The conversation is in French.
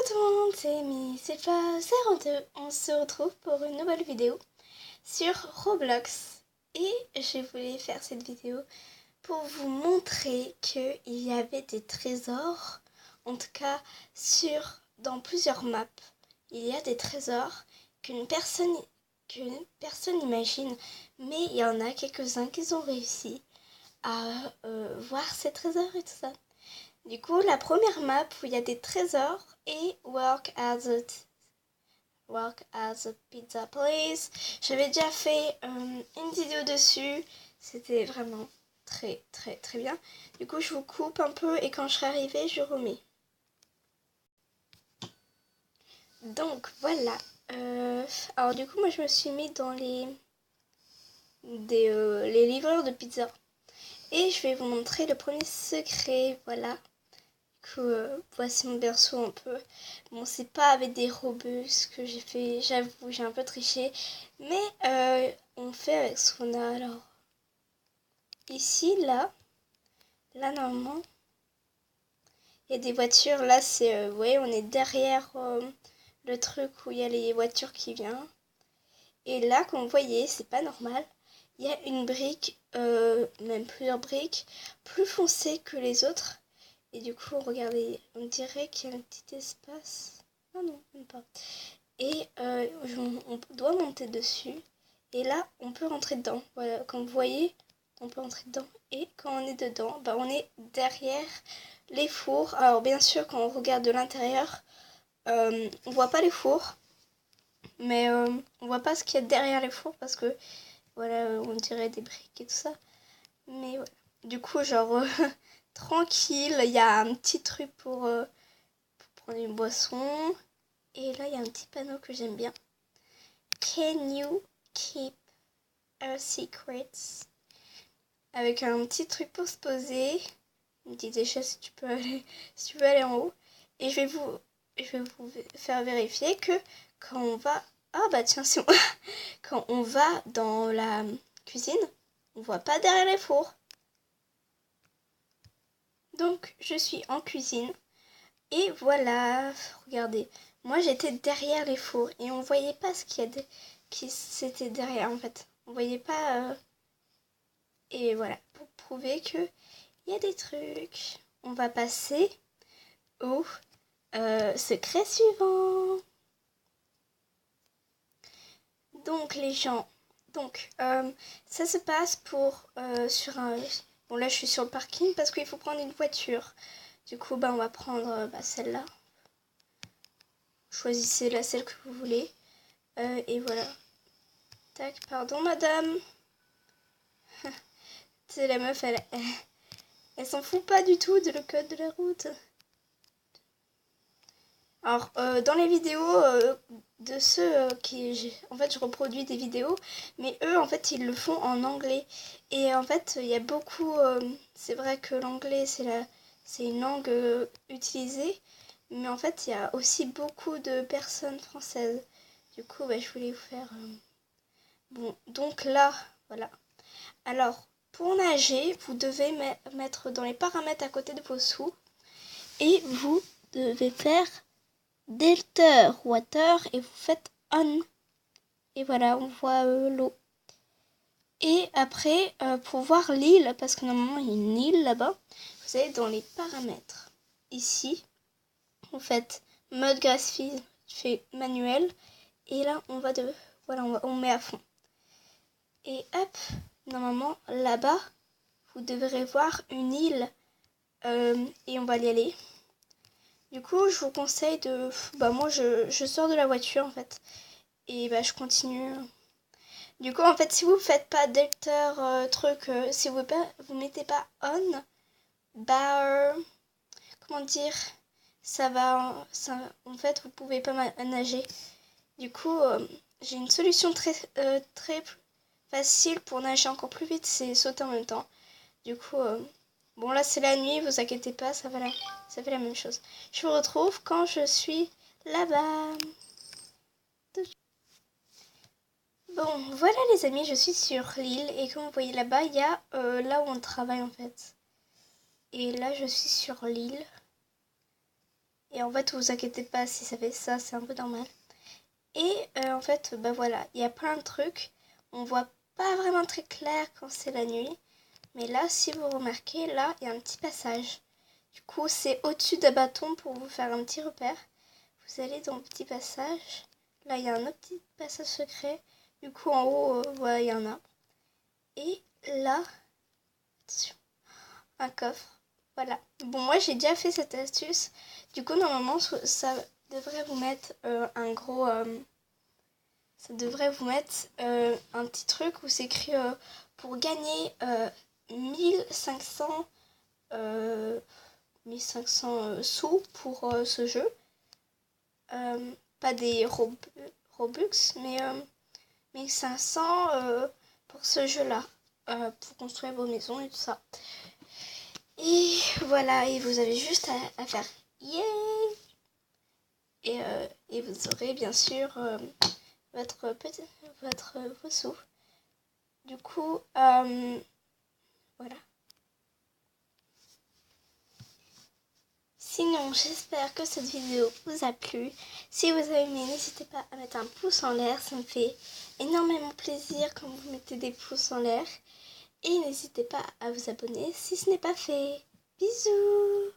tout le monde, c'est Amy, c'est pas 02. On se retrouve pour une nouvelle vidéo sur Roblox. Et je voulais faire cette vidéo pour vous montrer qu'il y avait des trésors. En tout cas, dans plusieurs maps, il y a des trésors qu'une personne imagine. Mais il y en a quelques-uns qui ont réussi à voir ces trésors et tout ça. Du coup, la première map où il y a des trésors est Work as a pizza place. J'avais déjà fait une vidéo dessus. C'était vraiment très très très bien. Du coup, je vous coupe un peu et quand je serai arrivée, je remets. Donc voilà. Alors du coup, moi je me suis mis dans les livreurs de pizza. Et je vais vous montrer le premier secret. Voilà. Voici mon berceau un peu. Bon, c'est pas avec des robustes que j'ai fait, j'avoue, j'ai un peu triché. Mais on fait avec ce qu'on a. Alors, ici, là, normalement, il y a des voitures. Là, c'est, vous voyez, on est derrière le truc où il y a les voitures qui viennent. Et là, comme vous voyez, c'est pas normal. Il y a une brique, même plusieurs briques, plus foncée que les autres. Et du coup, regardez, on dirait qu'il y a un petit espace. Ah non, même pas. Et on doit monter dessus. Et là, on peut rentrer dedans. Voilà, comme vous voyez, on peut rentrer dedans. Et quand on est dedans, bah, on est derrière les fours. Alors bien sûr, quand on regarde de l'intérieur, on voit pas les fours. Mais on voit pas ce qu'il y a derrière les fours parce que, voilà, on dirait des briques et tout ça. Mais voilà. Du coup, genre... tranquille, il y a un petit truc pour prendre une boisson. Et là, il y a un petit panneau que j'aime bien. Can you keep our secrets? Avec un petit truc pour se poser. Une petite échelle si tu veux aller en haut. Et je vais vous faire vérifier que quand on va... Ah bah tiens, c'est moi. Quand on va dans la cuisine, on voit pas derrière les fours. Donc, je suis en cuisine. Et voilà, regardez. Moi, j'étais derrière les fours et on voyait pas ce qu'il y a qui c'était derrière en fait. On voyait pas. Et voilà, pour prouver que il y a des trucs. On va passer au secret suivant. Donc les gens. Donc ça se passe pour sur un. Bon là, je suis sur le parking parce qu'il faut prendre une voiture. Du coup, bah on va prendre celle-là. Choisissez celle que vous voulez. Et voilà. Tac, pardon madame. C'est la meuf, elle s'en fout pas du tout de le code de la route. Alors, dans les vidéos de ceux qui... En fait, je reproduis des vidéos, mais eux, en fait, ils le font en anglais. Et en fait, il y a beaucoup... c'est vrai que l'anglais, c'est une langue utilisée, mais en fait, il y a aussi beaucoup de personnes françaises. Du coup, bah, je voulais vous faire... Bon, donc là, voilà. Alors, pour nager, vous devez mettre dans les paramètres à côté de vos sous et vous devez faire Delta Water et vous faites On. Et voilà, on voit l'eau. Et après, pour voir l'île, parce que normalement il y a une île là-bas, vous allez dans les paramètres. Ici, vous faites mode graphisme, fait manuel. Et là, on va voilà, on met à fond. Et hop, normalement, là-bas, vous devrez voir une île et on va y aller. Du coup, je vous conseille de... Bah moi, je sors de la voiture, en fait. Et bah, je continue. Du coup, en fait, si vous faites pas Delta si vous mettez pas on, bah... comment dire, en fait, vous pouvez pas nager. Du coup, j'ai une solution très facile pour nager encore plus vite, c'est sauter en même temps. Du coup, bon là c'est la nuit, vous inquiétez pas, ça fait la même chose. Je vous retrouve quand je suis là-bas. Bon, voilà les amis, je suis sur l'île et comme vous voyez là-bas, il y a là où on travaille en fait. Et là je suis sur l'île. Et en fait, vous inquiétez pas si ça fait ça, c'est un peu normal. Et en fait, bah voilà, il y a plein de trucs. On voit pas vraiment très clair quand c'est la nuit. Mais là, si vous remarquez, là, il y a un petit passage. Du coup, c'est au-dessus d'un bâton pour vous faire un petit repère. Vous allez dans le petit passage. Là, il y a un autre petit passage secret. Du coup, en haut, voilà, il y a un arbre. Et là, attention, un coffre. Voilà. Bon, moi, j'ai déjà fait cette astuce. Du coup, normalement, ça devrait vous mettre un gros... ça devrait vous mettre un petit truc où c'est écrit pour gagner 1500 sous pour ce jeu. Pas des Robux, mais 1500 pour ce jeu-là. Pour construire vos maisons et tout ça. Et voilà, et vous avez juste à faire yeah. Et vous aurez bien sûr vos sous. Du coup, voilà. Sinon, j'espère que cette vidéo vous a plu. Si vous avez aimé, n'hésitez pas à mettre un pouce en l'air. Ça me fait énormément plaisir quand vous mettez des pouces en l'air. Et n'hésitez pas à vous abonner si ce n'est pas fait. Bisous!